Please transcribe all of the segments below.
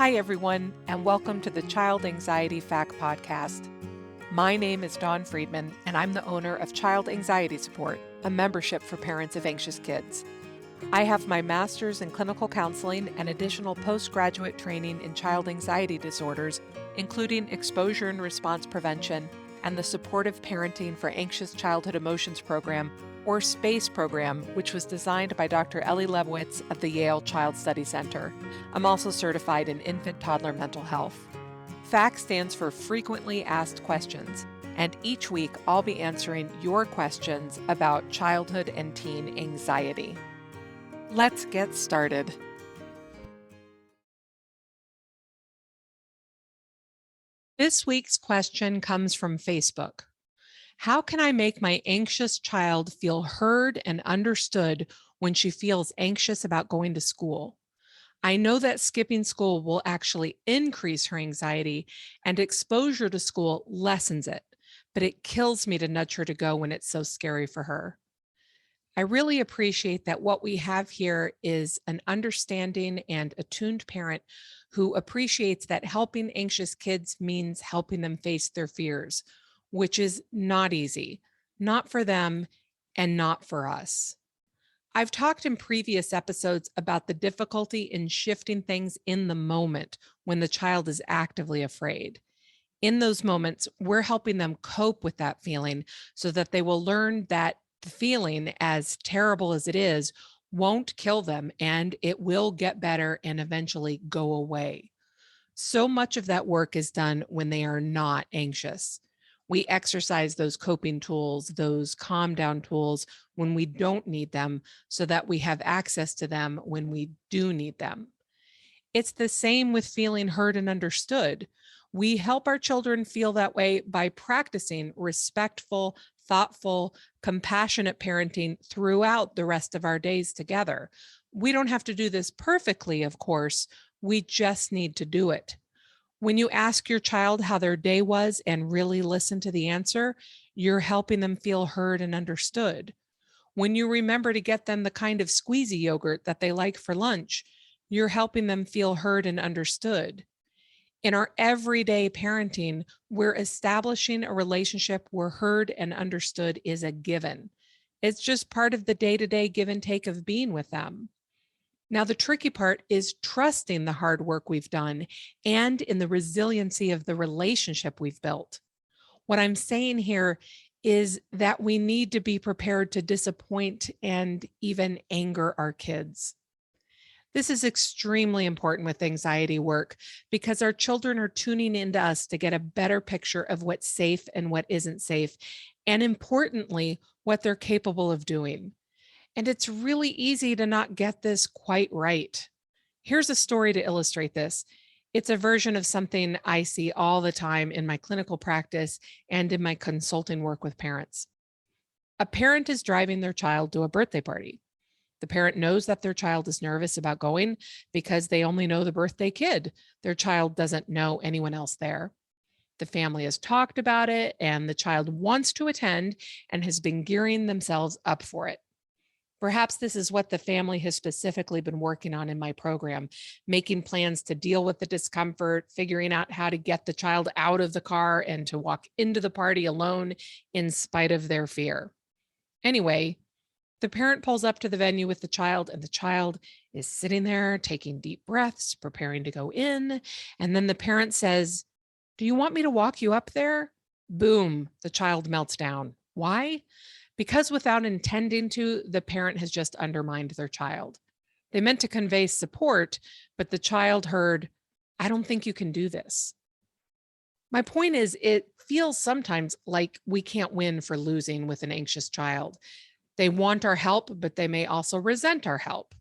Hi, everyone, and welcome to the Child Anxiety Fact Podcast. My name is Dawn Friedman, and I'm the owner of Child Anxiety Support, a membership for parents of anxious kids. I have my master's in clinical counseling and additional postgraduate training in child anxiety disorders, including exposure and response prevention and the Supportive Parenting for Anxious Childhood Emotions program, or SPACE program, which was designed by Dr. Ellie Lebowitz of the Yale Child Study Center. I'm also certified in infant-toddler mental health. FACT stands for Frequently Asked Questions, and each week I'll be answering your questions about childhood and teen anxiety. Let's get started. This week's question comes from Facebook. How can I make my anxious child feel heard and understood when she feels anxious about going to school? I know that skipping school will actually increase her anxiety and exposure to school lessens it, but it kills me to nudge her to go when it's so scary for her. I really appreciate that what we have here is an understanding and attuned parent who appreciates that helping anxious kids means helping them face their fears, which is not easy, not for them and not for us. I've talked in previous episodes about the difficulty in shifting things in the moment when the child is actively afraid. In those moments, we're helping them cope with that feeling so that they will learn that the feeling, as terrible as it is, won't kill them and it will get better and eventually go away. So much of that work is done when they are not anxious. We exercise those coping tools, those calm down tools when we don't need them so that we have access to them when we do need them. It's the same with feeling heard and understood. We help our children feel that way by practicing respectful, thoughtful, compassionate parenting throughout the rest of our days together. We don't have to do this perfectly, of course. We just need to do it. When you ask your child how their day was and really listen to the answer, you're helping them feel heard and understood. When you remember to get them the kind of squeezy yogurt that they like for lunch, you're helping them feel heard and understood. In our everyday parenting, we're establishing a relationship where heard and understood is a given. It's just part of the day-to-day give and take of being with them. Now, the tricky part is trusting the hard work we've done and in the resiliency of the relationship we've built. What I'm saying here is that we need to be prepared to disappoint and even anger our kids. This is extremely important with anxiety work because our children are tuning into us to get a better picture of what's safe and what isn't safe, and importantly, what they're capable of doing. And it's really easy to not get this quite right. Here's a story to illustrate this. It's a version of something I see all the time in my clinical practice and in my consulting work with parents. A parent is driving their child to a birthday party. The parent knows that their child is nervous about going because they only know the birthday kid. Their child doesn't know anyone else there. The family has talked about it, and the child wants to attend and has been gearing themselves up for it. Perhaps this is what the family has specifically been working on in my program, making plans to deal with the discomfort, figuring out how to get the child out of the car and to walk into the party alone in spite of their fear. Anyway, the parent pulls up to the venue with the child, and the child is sitting there taking deep breaths, preparing to go in. And then the parent says, "Do you want me to walk you up there?" Boom, the child melts down. Why? Because without intending to, the parent has just undermined their child. They meant to convey support, but the child heard, "I don't think you can do this." My point is, it feels sometimes like we can't win for losing with an anxious child. They want our help, but they may also resent our help.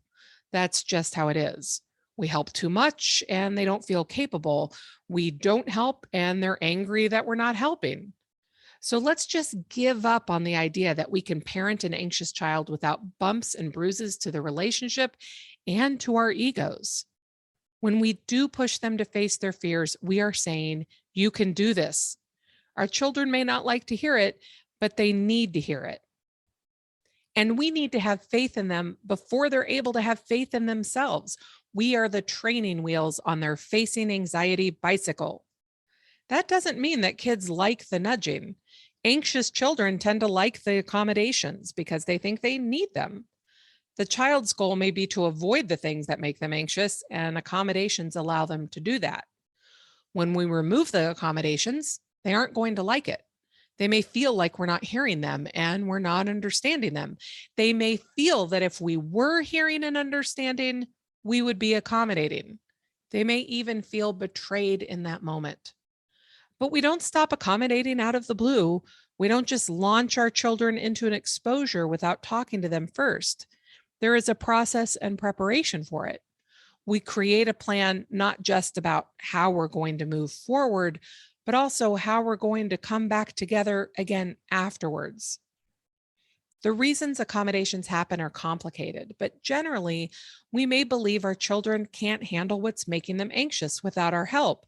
That's just how it is. We help too much and they don't feel capable. We don't help and they're angry that we're not helping. So let's just give up on the idea that we can parent an anxious child without bumps and bruises to the relationship and to our egos. When we do push them to face their fears, we are saying, "You can do this." Our children may not like to hear it, but they need to hear it. And we need to have faith in them before they're able to have faith in themselves. We are the training wheels on their facing anxiety bicycle. That doesn't mean that kids like the nudging. Anxious children tend to like the accommodations because they think they need them. The child's goal may be to avoid the things that make them anxious, and accommodations allow them to do that. When we remove the accommodations, they aren't going to like it. They may feel like we're not hearing them and we're not understanding them. They may feel that if we were hearing and understanding, we would be accommodating. They may even feel betrayed in that moment. But we don't stop accommodating out of the blue. We don't just launch our children into an exposure without talking to them first. There is a process and preparation for it. We create a plan not just about how we're going to move forward, but also how we're going to come back together again afterwards. The reasons accommodations happen are complicated, but generally, we may believe our children can't handle what's making them anxious without our help,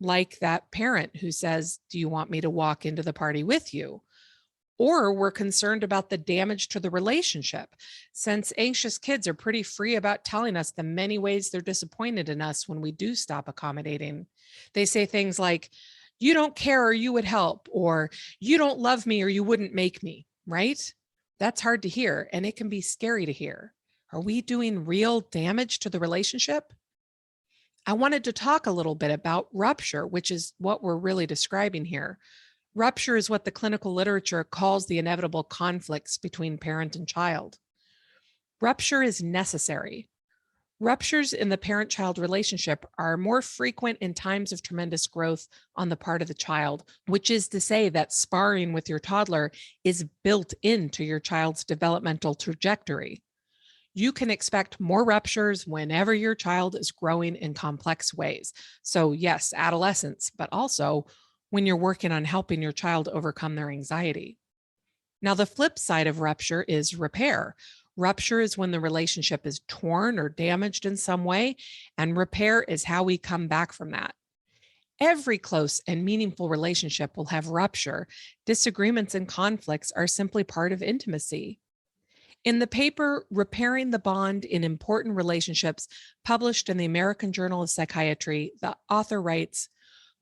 like that parent who says, "Do you want me to walk into the party with you?" Or we're concerned about the damage to the relationship, since anxious kids are pretty free about telling us the many ways they're disappointed in us when we do stop accommodating. They say things like, "You don't care or you would help," or "You don't love me or you wouldn't make me," right? That's hard to hear, and it can be scary to hear. Are we doing real damage to the relationship? I wanted to talk a little bit about rupture, which is what we're really describing here. Rupture is what the clinical literature calls the inevitable conflicts between parent and child. Rupture is necessary. Ruptures in the parent child relationship are more frequent in times of tremendous growth on the part of the child, which is to say that sparring with your toddler is built into your child's developmental trajectory. You can expect more ruptures whenever your child is growing in complex ways. So, yes, adolescence, but also when you're working on helping your child overcome their anxiety. Now, the flip side of rupture is repair. Rupture is when the relationship is torn or damaged in some way, and repair is how we come back from that. Every close and meaningful relationship will have rupture. Disagreements and conflicts are simply part of intimacy. In the paper, Repairing the Bond in Important Relationships, published in the American Journal of Psychiatry, the author writes,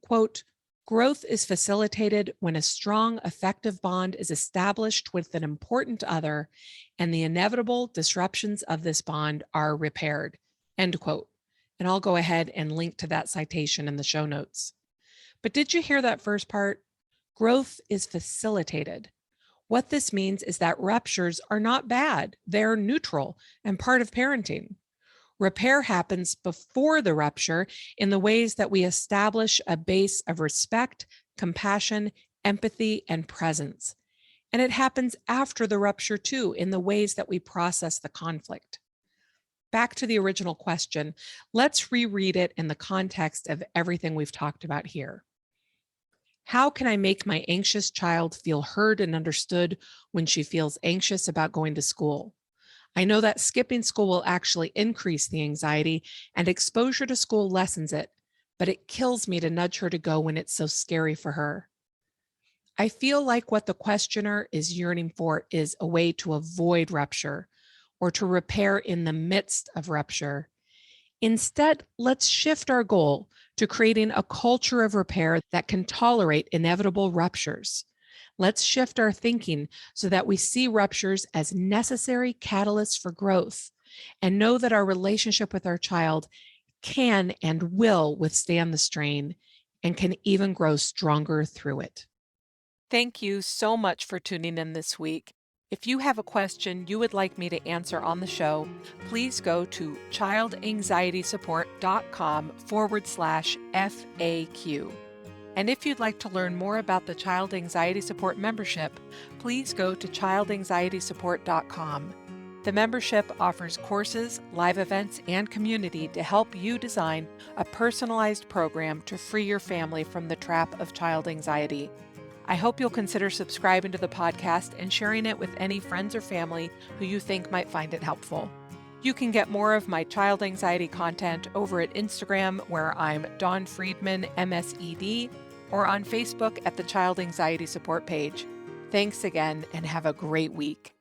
quote, "Growth is facilitated when a strong, effective bond is established with an important other, and the inevitable disruptions of this bond are repaired." End quote. And I'll go ahead and link to that citation in the show notes. But did you hear that first part? Growth is facilitated. What this means is that ruptures are not bad, they're neutral and part of parenting. Repair happens before the rupture in the ways that we establish a base of respect, compassion, empathy, and presence. And it happens after the rupture too, in the ways that we process the conflict. Back to the original question, let's reread it in the context of everything we've talked about here. How can I make my anxious child feel heard and understood when she feels anxious about going to school? I know that skipping school will actually increase the anxiety, and exposure to school lessens it, but it kills me to nudge her to go when it's so scary for her. I feel like what the questioner is yearning for is a way to avoid rupture or to repair in the midst of rupture. Instead, let's shift our goal to creating a culture of repair that can tolerate inevitable ruptures. Let's shift our thinking so that we see ruptures as necessary catalysts for growth and know that our relationship with our child can and will withstand the strain and can even grow stronger through it. Thank you so much for tuning in this week. If you have a question you would like me to answer on the show, please go to childanxietysupport.com/FAQ. And if you'd like to learn more about the Child Anxiety Support membership, please go to childanxietysupport.com. The membership offers courses, live events, and community to help you design a personalized program to free your family from the trap of child anxiety. I hope you'll consider subscribing to the podcast and sharing it with any friends or family who you think might find it helpful. You can get more of my child anxiety content over at Instagram, where I'm Dawn Friedman, MSED, or on Facebook at the Child Anxiety Support page. Thanks again, and have a great week.